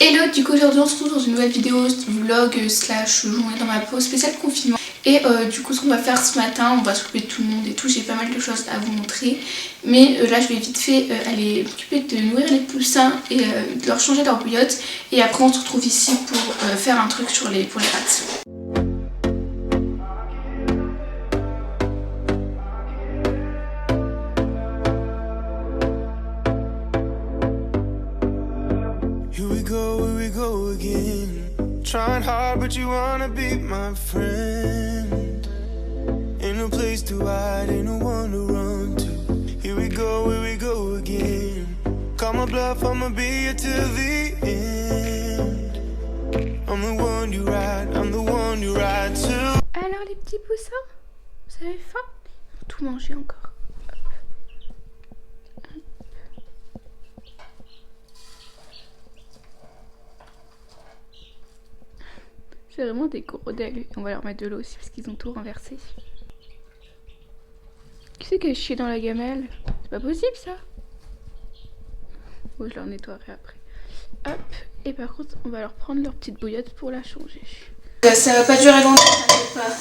Hello, du coup aujourd'hui on se retrouve dans une nouvelle vidéo vlog slash journée dans ma pause spéciale confinement. Et du coup ce qu'on va faire ce matin, on va s'occuper de tout le monde et tout, j'ai pas mal de choses à vous montrer. Mais là je vais vite fait aller m'occuper de nourrir les poussins et de leur changer leur bouillotte. Et après on se retrouve ici pour faire un truc pour les pâtes. Here we go again. Trying hard, but you wanna be my friend. Ain't no place to hide, ain't no one to run to. Here we go again. Call my bluff, I'ma be here till the end. I'm the one you ride, I'm the one you ride to. Alors les petits poussins, vous avez faim? Faut tout manger encore. C'est vraiment des gros délus. On va leur mettre de l'eau aussi parce qu'ils ont tout renversé. Qui c'est qui a chié dans la gamelle? C'est pas possible ça. Bon, je leur nettoierai après. Hop. Et par contre, on va leur prendre leur petite bouillotte pour la changer. Ça va pas durer longtemps, t'inquiète pas.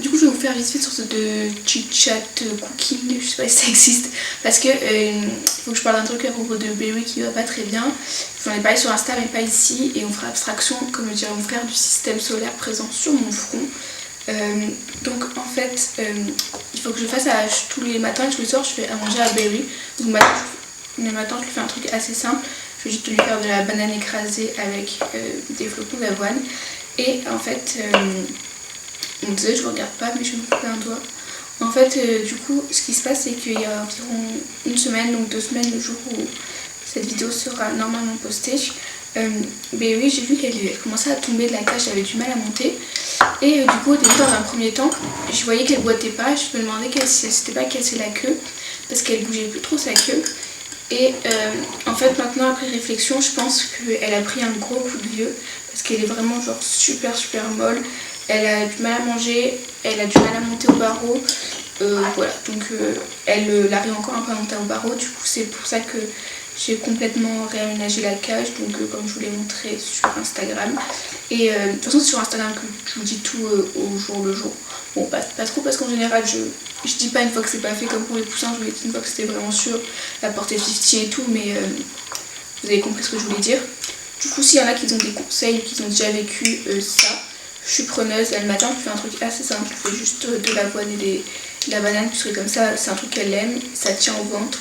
Du coup je vais vous faire vite fait une sorte de chit-chat cooking, je sais pas si ça existe, parce que faut que je parle d'un truc à propos de Berry qui va pas très bien. J'en ai parlé sur Insta mais pas ici, et on fera abstraction, comme le dirait mon frère, du système solaire présent sur mon front. Donc en fait il faut que je fasse tous les matins et tous les soirs je fais à manger à Berry. Donc les matins je lui fais un truc assez simple, je vais juste lui faire de la banane écrasée avec des flocons d'avoine. Et en fait on me disait je regarde pas mais je me coupe un doigt. En fait du coup ce qui se passe c'est qu'il y a environ une semaine, donc 2 semaines, le jour où cette vidéo sera normalement postée, Berry, j'ai vu qu'elle commençait à tomber de la cage, elle avait du mal à monter. Et du coup au début, dans un premier temps, je voyais qu'elle boitait pas, je me demandais si c'était pas casser la queue, parce qu'elle bougeait plus trop sa queue. Et en fait maintenant après réflexion, je pense qu'elle a pris un gros coup de vieux, parce qu'elle est vraiment genre super molle. Elle a du mal à manger, elle a du mal à monter au barreau, voilà, donc elle arrive encore un peu à monter au barreau. Du coup c'est pour ça que j'ai complètement réaménagé la cage, donc comme je vous l'ai montré sur Instagram. Et de toute façon c'est sur Instagram que je vous dis tout au jour le jour. Bon pas trop, parce qu'en général je dis pas une fois que c'est pas fait, comme pour les poussins je vous l'ai dit une fois que c'était vraiment sûr, la portée 50 et tout, mais vous avez compris ce que je voulais dire. Du coup s'il y en a qui ont des conseils, qui ont déjà vécu ça, je suis preneuse. Là le matin je fais un truc assez simple, je fais juste de l'avoine et de la banane, puisque comme ça c'est un truc qu'elle aime, ça tient au ventre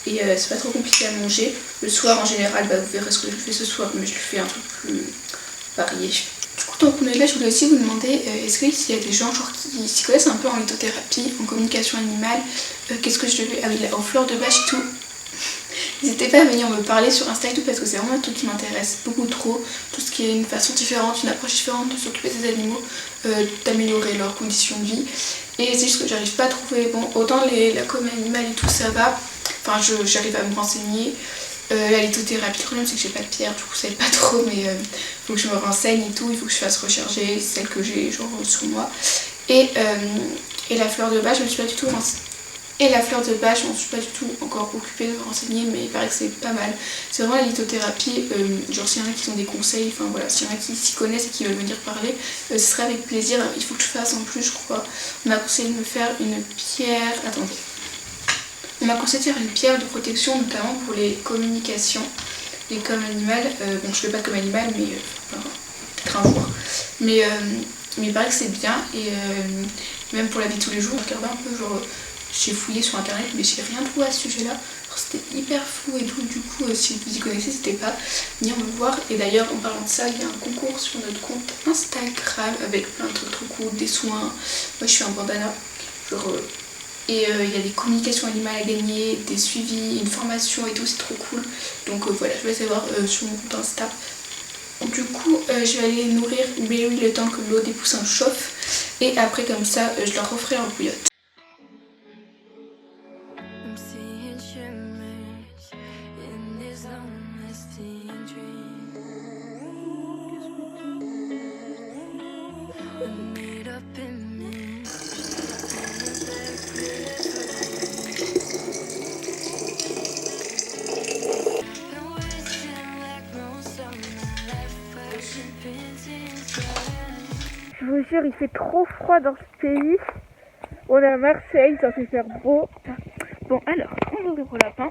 et c'est pas trop compliqué à manger. Le soir en général, vous verrez ce que je fais ce soir, mais je lui fais un truc plus varié. Du coup tant qu'on est là, je voulais aussi vous demander est-ce qu'il y a des gens genre qui s'y connaissent un peu en lithothérapie, en communication animale, qu'est-ce que je devais, ah oui, en fleurs de bâche et tout. N'hésitez pas à venir me parler sur Insta et tout, parce que c'est vraiment un truc qui m'intéresse beaucoup trop. Tout ce qui est une façon différente, une approche différente de s'occuper des animaux, d'améliorer leurs conditions de vie. Et c'est juste que j'arrive pas à trouver, bon autant la com animale et tout ça va, enfin j'arrive à me renseigner. La lithothérapie, le problème c'est que j'ai pas de pierre, du coup ça aide pas trop, mais faut que je me renseigne et tout, il faut que je fasse recharger celle que j'ai genre sur moi. Et la fleur de bâche, je me suis pas du tout renseignée. Et la fleur de bâche, je m'en suis pas du tout encore occupée de me renseigner, mais il paraît que c'est pas mal. C'est vraiment la lithothérapie, genre s'il y en a qui ont des conseils, enfin voilà, s'il y en a qui s'y connaissent et qui veulent venir parler, ce serait avec plaisir. Il faut que je fasse en plus, je crois, on m'a conseillé de me faire une pierre, attendez. On m'a conseillé de faire une pierre de protection, notamment pour les communications, les com animales. Bon, je fais pas de com animale, mais peut-être un jour. Mais il paraît que c'est bien, et même pour la vie de tous les jours, regardez un peu, genre j'ai fouillé sur internet, mais j'ai rien trouvé à ce sujet-là. C'était hyper flou et tout. Du coup, si vous y connaissez, n'hésitez pas à venir me voir. Et d'ailleurs, en parlant de ça, il y a un concours sur notre compte Instagram avec plein de trucs trop cool, des soins. Moi, je suis un bandana, genre. Et il y a des communications animales à gagner, des suivis, une formation et tout, c'est trop cool. Donc voilà, je vais essayer de voir sur mon compte Insta. Du coup, je vais aller nourrir Berry le temps que l'eau des poussins chauffe. Et après, comme ça, je leur referai leur bouillotte. jure, il fait trop froid dans ce pays. On est à Marseille, ça fait faire beau. Bon, alors, on va ouvrir le lapin.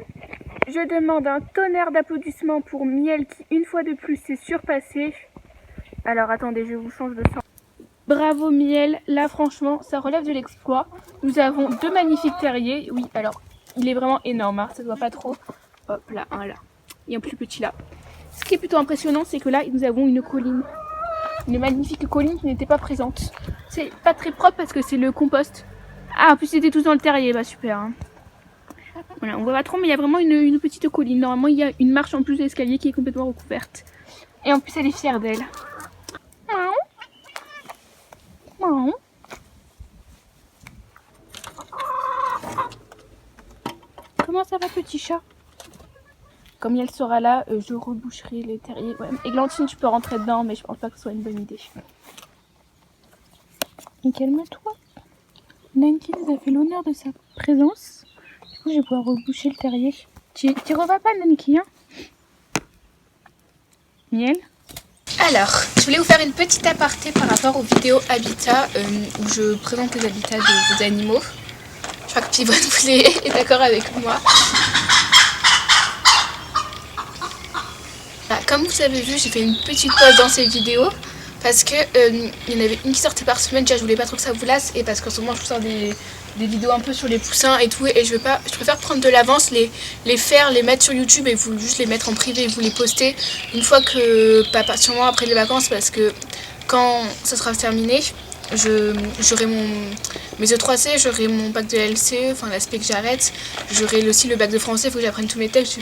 Je demande un tonnerre d'applaudissements pour Miel qui, une fois de plus, s'est surpassé. Alors, attendez, je vous change de sang. Bravo Miel, là franchement, ça relève de l'exploit. Nous avons 2 magnifiques terriers. Oui, alors, il est vraiment énorme, hein, ça se voit pas trop. Hop, là, un là. Et un plus petit là. Ce qui est plutôt impressionnant, c'est que là, nous avons une colline. Une magnifique colline qui n'était pas présente. C'est pas très propre parce que c'est le compost. Ah, en plus, c'était tous dans le terrier, bah super. Hein. Voilà, on voit pas trop, mais il y a vraiment une petite colline. Normalement, il y a une marche en plus de l'escalier qui est complètement recouverte. Et en plus, elle est fière d'elle. Comment ça va, petit chat? Comme elle sera là, je reboucherai les terriers. Ouais. Églantine, tu peux rentrer dedans, mais je pense pas que ce soit une bonne idée. Et calme-toi. Nanky nous a fait l'honneur de sa présence. Du coup, je vais pouvoir reboucher le terrier. Tu revas pas, Nanky, hein? Miel? Alors, je voulais vous faire une petite aparté par rapport aux vidéos habitat où je présente les habitats des animaux. Je crois que Pivonne est d'accord avec moi. Bah, comme vous avez vu, j'ai fait une petite pause dans ces vidéos parce que il y en avait une qui sortait par semaine. Déjà, je voulais pas trop que ça vous lasse et parce qu'en ce moment, je vous sors des vidéos un peu sur les poussins et tout, et je préfère prendre de l'avance, les faire, les mettre sur YouTube et vous juste les mettre en privé et vous les poster une fois que, pas sûrement après les vacances, parce que quand ça sera terminé, j'aurai mes E3C, j'aurai mon bac de LCE, enfin l'aspect que j'arrête, j'aurai aussi le bac de français, il faut que j'apprenne tous mes textes.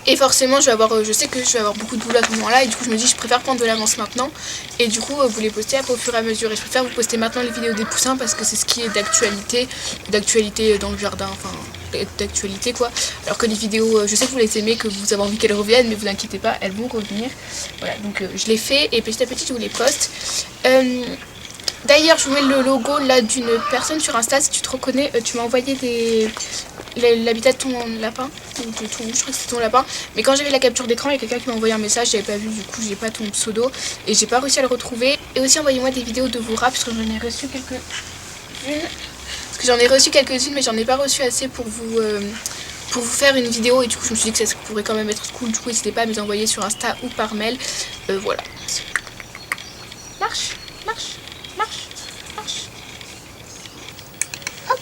Et forcément, je sais que je vais avoir beaucoup de boulot à ce moment-là, et du coup je me dis je préfère prendre de l'avance maintenant, et du coup vous les postez après au fur et à mesure. Et je préfère vous poster maintenant les vidéos des poussins parce que c'est ce qui est d'actualité dans le jardin, enfin d'actualité quoi. Alors que les vidéos, je sais que vous les aimez, que vous avez envie qu'elles reviennent, mais vous inquiétez pas, elles vont revenir. Voilà, donc je les fais et petit à petit je vous les poste. D'ailleurs, je vous mets le logo là d'une personne sur Insta, si tu te reconnais, tu m'as envoyé l'habitat de ton lapin, je crois que c'était ton lapin, mais quand j'avais la capture d'écran, il y a quelqu'un qui m'a envoyé un message, j'avais pas vu, du coup j'ai pas ton pseudo et j'ai pas réussi à le retrouver. Et aussi envoyez-moi des vidéos de vos rats, parce que j'en ai reçu quelques-unes, mais j'en ai pas reçu assez pour vous faire une vidéo, et du coup je me suis dit que ça pourrait quand même être cool. Du coup n'hésitez pas à me les envoyer sur Insta ou par mail. Voilà. Marche. Hop.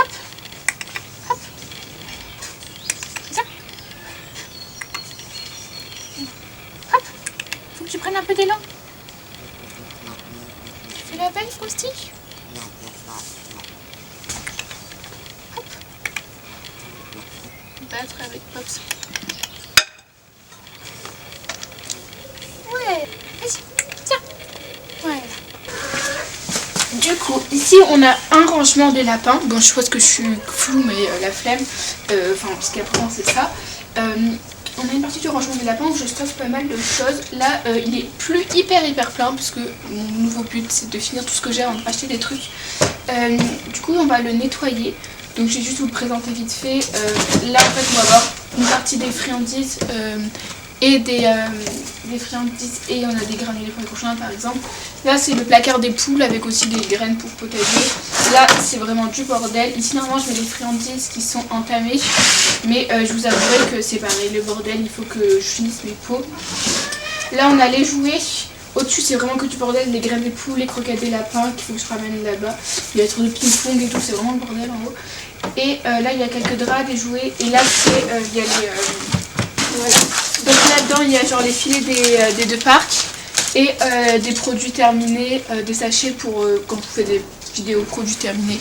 Hop. Hop. Ça. Hop. Faut que tu prennes un peu d'élan. Tu fais la belle, Faustique? Hop. Battre avec Pops. Ouais. Vas-y. Tiens. Voilà. Du coup, ici on a un rangement des lapins. Bon, je suppose que je suis floue, mais la flemme. Enfin, parce qu'après c'est ça. On a une partie du rangement des lapins où je stocke pas mal de choses. Là, il est plus hyper plein parce que mon nouveau but c'est de finir tout ce que j'ai avant de racheter des trucs. Du coup, on va le nettoyer. Donc, je vais juste vous le présenter vite fait. Là, en fait, on va avoir une partie des friandises. Et des friandises, et on a des granulés pour les cochons par exemple. Là c'est le placard des poules avec aussi des graines pour potager. Là c'est vraiment du bordel. Ici normalement je mets les friandises qui sont entamées, mais je vous avouerai que c'est pareil, le bordel, il faut que je finisse mes pots. Là on a les jouets. Au-dessus c'est vraiment que du bordel, les graines des poules, les croquettes des lapins qu'il faut que je ramène là-bas. Il y a des trucs de ping-pong et tout, c'est vraiment le bordel en haut. Et là il y a quelques draps, des jouets, et là c'est il y a les voilà. Donc là-dedans il y a genre les filets des deux parcs et des produits terminés, des sachets pour quand vous faites des vidéos produits terminés.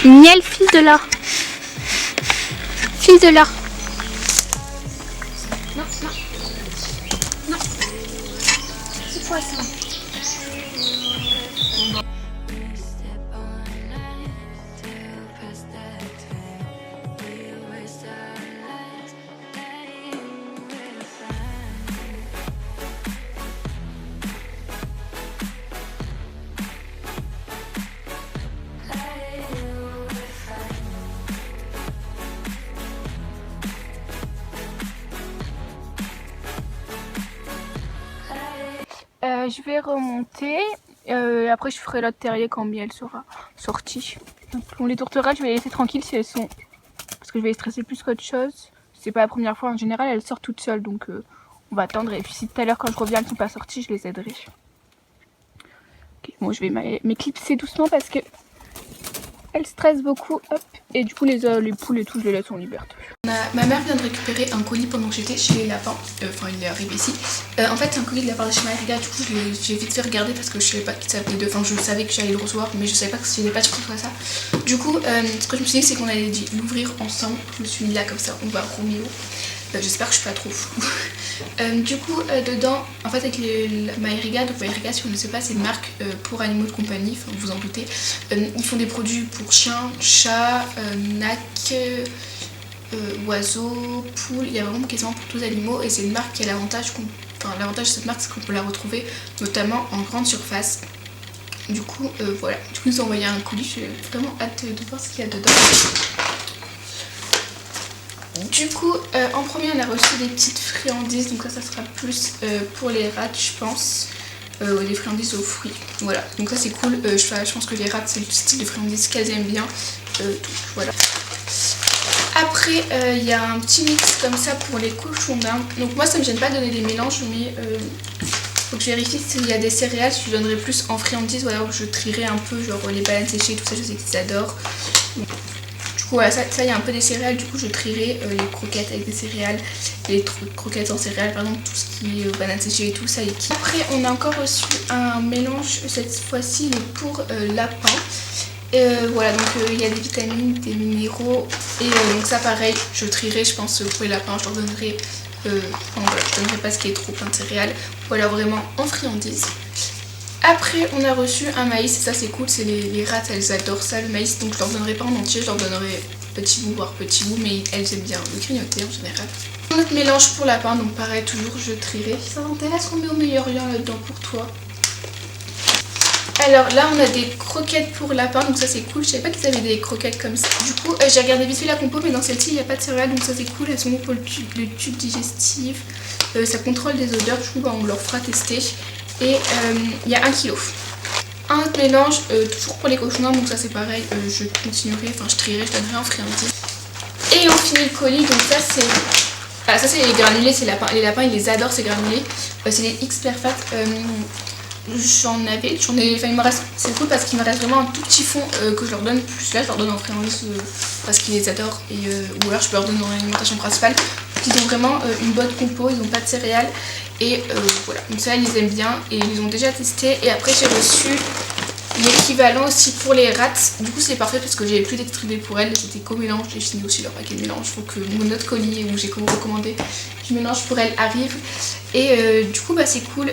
Miel, fil de l'or. Fil de l'or. Non, non. Non. C'est quoi ça? Je vais remonter, après je ferai l'autre terrier quand Miel sera sortie. Bon, les tourterelles je vais les laisser tranquilles si elles sont... parce que je vais les stresser plus qu'autre chose. C'est pas la première fois, en général elles sortent toutes seules donc on va attendre et puis si tout à l'heure quand je reviens elles sont pas sorties je les aiderai. Okay, bon je vais m'éclipser doucement parce que elles stressent beaucoup, hop. Et du coup les poules et tout je les laisse en liberté. Ma mère vient de récupérer un colis pendant que j'étais chez les lapins, enfin il est arrivé ici. En fait c'est un colis de la part de chez Maïriga, du coup j'ai vite fait regarder parce que je savais pas que ça venait de... Enfin je savais que j'allais le recevoir mais je savais pas que s'il n'y avait pas de truc comme ça. Du coup ce que je me suis dit c'est qu'on allait l'ouvrir ensemble, je me suis mis là comme ça, on va Roméo. J'espère que je suis pas trop floue. Du coup dedans, en fait avec Maïriga, donc Maïriga si on ne sait pas c'est une marque pour animaux de compagnie, enfin vous en doutez. Ils font des produits pour chiens, chats, nacs, oiseaux, poules, il y a vraiment quasiment pour tous les animaux et c'est une marque qui a l'avantage l'avantage de cette marque c'est qu'on peut la retrouver notamment en grande surface. Du coup voilà, du coup ils ont envoyé un colis, j'ai vraiment hâte de voir ce qu'il y a dedans. Du coup en premier on a reçu des petites friandises, donc ça sera plus pour les rats je pense. Des friandises aux fruits, voilà, donc ça c'est cool. Je pense que les rats c'est le style de friandises qu'elles aiment bien, donc voilà. Après il y a un petit mix comme ça pour les cochons d'Inde, donc moi ça me gêne pas de donner des mélanges mais faut que je vérifie s'il y a des céréales, je donnerai plus en friandises ou alors je trierai un peu genre les bananes séchées et tout ça, je sais qu'ils adorent. Du coup voilà, ça il y a un peu des céréales, du coup je trierai les croquettes avec des céréales, les croquettes en céréales par exemple, tout ce qui est bananes séchées et tout ça. Après on a encore reçu un mélange, cette fois-ci il est pour lapin. Voilà donc il y a des vitamines, des minéraux et donc ça pareil je trierai je pense pour les lapins, je leur donnerai, voilà, je donnerai pas ce qui est trop plein de céréales ou alors vraiment en friandises. Après on a reçu un maïs et ça c'est cool, c'est les rats elles adorent ça le maïs, donc je leur donnerai pas en entier, je leur donnerai petit bout voire petit bout mais elles aiment bien le grignoter en général. Notre mélange pour lapin, donc pareil toujours je trierai. Ça t'intéresse qu'on met au meilleur lien là-dedans pour toi? Alors là on a des croquettes pour lapin, donc ça c'est cool, je savais pas qu'ils avaient des croquettes comme ça. Du coup j'ai regardé vite fait la compo mais dans celle-ci il n'y a pas de céréales donc ça c'est cool, elles sont pour le tube digestif, ça contrôle des odeurs, du coup bah, on leur fera tester. Et il y a 1 kg. Un autre mélange, toujours pour les cochons, donc ça c'est pareil, je continuerai, enfin je trierai, je donnerai en friandises. Et on finit le colis, donc ça c'est... Ah, ça c'est les granulés, les lapins ils les adorent ces granulés, c'est les X-Perfat. Enfin il me reste, c'est cool parce qu'il me reste vraiment un tout petit fond que je leur donne, plus là je leur donne en friandises parce qu'ils les adorent et ou alors je peux leur donner dans l'alimentation principale. Ils ont vraiment une bonne compo, ils n'ont pas de céréales et voilà, donc ça ils les aiment bien et ils les ont déjà testé. Et après j'ai reçu l'équivalent aussi pour les rats, du coup c'est parfait parce que j'avais plus d'extrudés pour elles, c'était co-mélange, j'ai fini aussi leur paquet de mélange, il faut que mon autre colis où j'ai recommandé du mélange pour elles arrive et du coup bah c'est cool.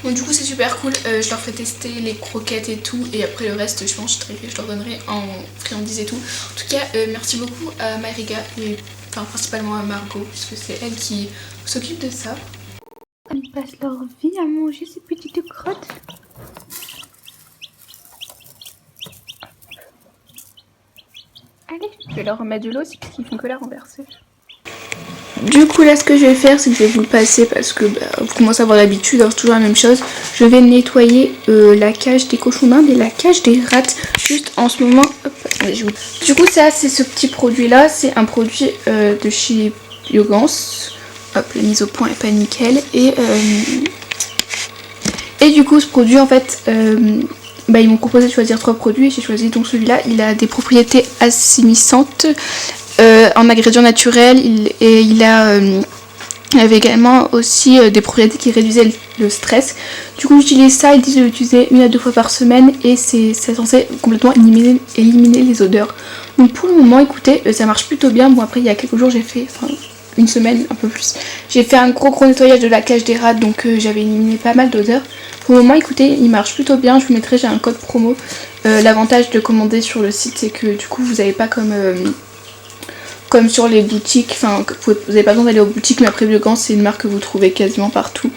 Donc du coup c'est super cool, je leur fais tester les croquettes et tout et après le reste je pense je leur donnerai en friandises et tout. En tout cas merci beaucoup à Maïriga et enfin principalement à Margot puisque c'est elle qui s'occupe de ça. Elles passent leur vie à manger ces petites crottes. Allez, je vais leur remettre de l'eau aussi parce qu'ils font que la renverser. Du coup là ce que je vais faire c'est que je vais vous le passer parce que vous commencez à avoir l'habitude, c'est toujours la même chose. Je vais nettoyer la cage des cochons d'Inde et la cage des rats juste en ce moment. Hop, allez, du coup ça c'est ce petit produit là, c'est un produit de chez Biogans. Hop, la mise au point est pas nickel et du coup ce produit en fait ils m'ont proposé de choisir 3 produits et j'ai choisi donc celui-là. Il a des propriétés assainissantes en ingrédients naturels et il Il y avait également aussi des propriétés qui réduisaient le stress. Du coup j'utilise ça, ils disent de l'utiliser 1 à 2 fois par semaine et c'est censé complètement éliminer les odeurs. Donc pour le moment écoutez, ça marche plutôt bien. Bon après il y a quelques jours j'ai fait, enfin une semaine un peu plus, j'ai fait un gros nettoyage de la cage des rats, donc j'avais éliminé pas mal d'odeurs. Pour le moment écoutez il marche plutôt bien, je vous mettrai, j'ai un code promo. L'avantage de commander sur le site c'est que du coup vous n'avez pas comme sur les boutiques, enfin vous n'avez pas besoin d'aller aux boutiques, mais après Biogans c'est une marque que vous trouvez quasiment partout.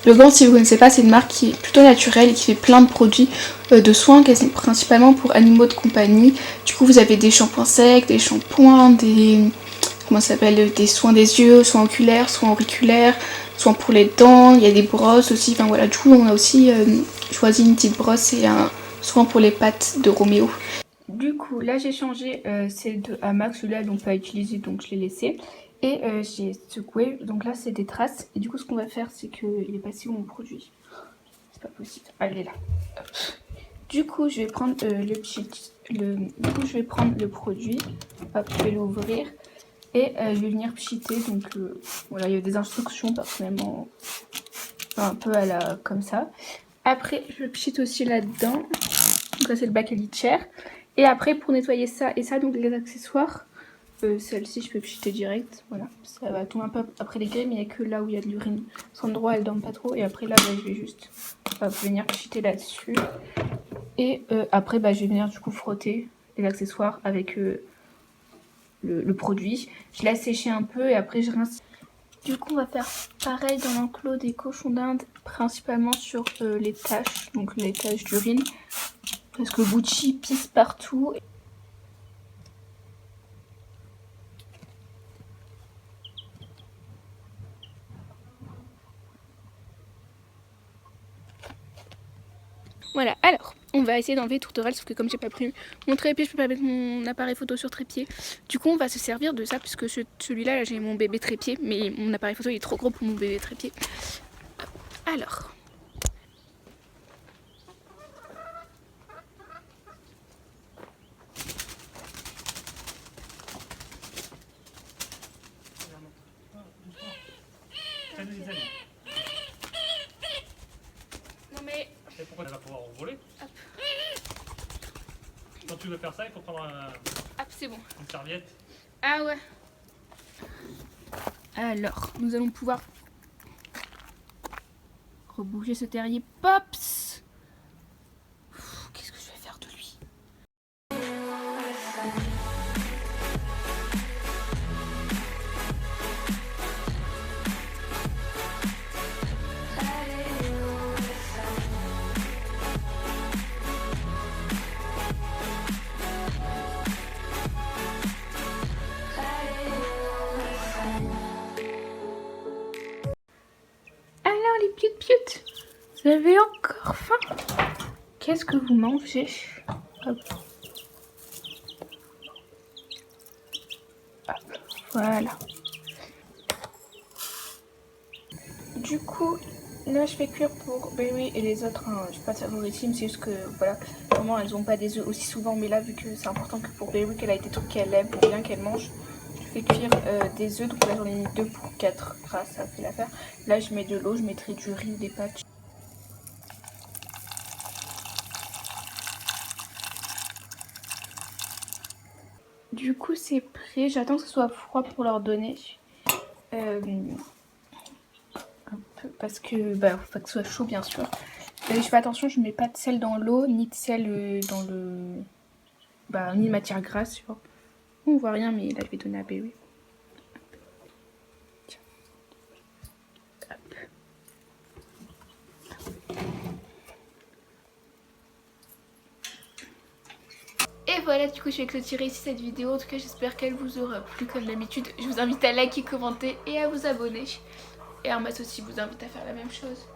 Biogans, si vous ne connaissez pas, c'est une marque qui est plutôt naturelle et qui fait plein de produits de soins, principalement pour animaux de compagnie. Du coup vous avez des shampoings secs, des shampoings, des soins des yeux, soins oculaires, soins auriculaires, soins pour les dents, il y a des brosses aussi, enfin voilà, du coup on a aussi choisi une petite brosse et un soin pour les pattes de Roméo. Du coup, là j'ai changé celle de Hamax, celui-là ils l'ont pas utilisé donc je l'ai laissé. Et j'ai secoué, donc là c'est des traces. Et du coup ce qu'on va faire c'est qu'il est passé où mon produit. C'est pas possible, allez là. Hop. Du coup je vais prendre le produit, hop, je vais l'ouvrir. Et je vais venir pchiter, donc voilà il y a des instructions personnellement, un peu à la comme ça. Après je pchite aussi là-dedans, donc ça c'est le Bakelit Chair. Et après pour nettoyer ça et ça, donc les accessoires, celle-ci je peux pchiter direct, voilà, ça va tomber un peu après les grilles mais il n'y a que là où il y a de l'urine. Cet endroit elle dorme pas trop et après là je vais juste venir pchiter là-dessus. Et après je vais venir du coup frotter les accessoires avec le produit. Je laisse sécher un peu et après je rince. Du coup on va faire pareil dans l'enclos des cochons d'Inde, principalement sur les taches, donc les taches d'urine. Parce que Gucci pisse partout. Voilà, alors, on va essayer d'enlever tourterelle, sauf que comme j'ai pas pris mon trépied, je peux pas mettre mon appareil photo sur trépied. Du coup, on va se servir de ça, puisque celui-là, là, j'ai mon bébé trépied, mais mon appareil photo il est trop gros pour mon bébé trépied. Alors... Non mais... Et pourquoi tu vas pouvoir voler? Quand tu veux faire ça, il faut prendre c'est bon. une serviette. Ah ouais. Alors, nous allons pouvoir rebouger ce terrier. Pops. Qu'est-ce que je vais faire de lui? Piut, vous avez encore faim? Qu'est-ce que vous mangez? Hop. Hop. Voilà. Du coup, là je fais cuire pour Berry et les autres, hein, je suis pas favoritime, c'est juste que voilà, vraiment elles ont pas des œufs aussi souvent, mais là vu que c'est important que pour Berry qu'elle a des trucs qu'elle aime ou bien qu'elle mange, je fais cuire des œufs, donc là j'en ai mis 2 pour 4 grâce, ça fait l'affaire. Là je mets de l'eau, je mettrai du riz, des pâtes. Du coup c'est prêt, j'attends que ce soit froid pour leur donner. Un peu, parce que faut que ce soit chaud bien sûr. Je fais attention, je mets pas de sel dans l'eau, ni de sel dans le... ni de matière grasse. Tu vois. On voit rien mais là je vais donner à Berry. Et voilà, du coup je vais clôturer ici cette vidéo. En tout cas j'espère qu'elle vous aura plu comme d'habitude. Je vous invite à liker, commenter et à vous abonner. Et Hermès aussi vous invite à faire la même chose.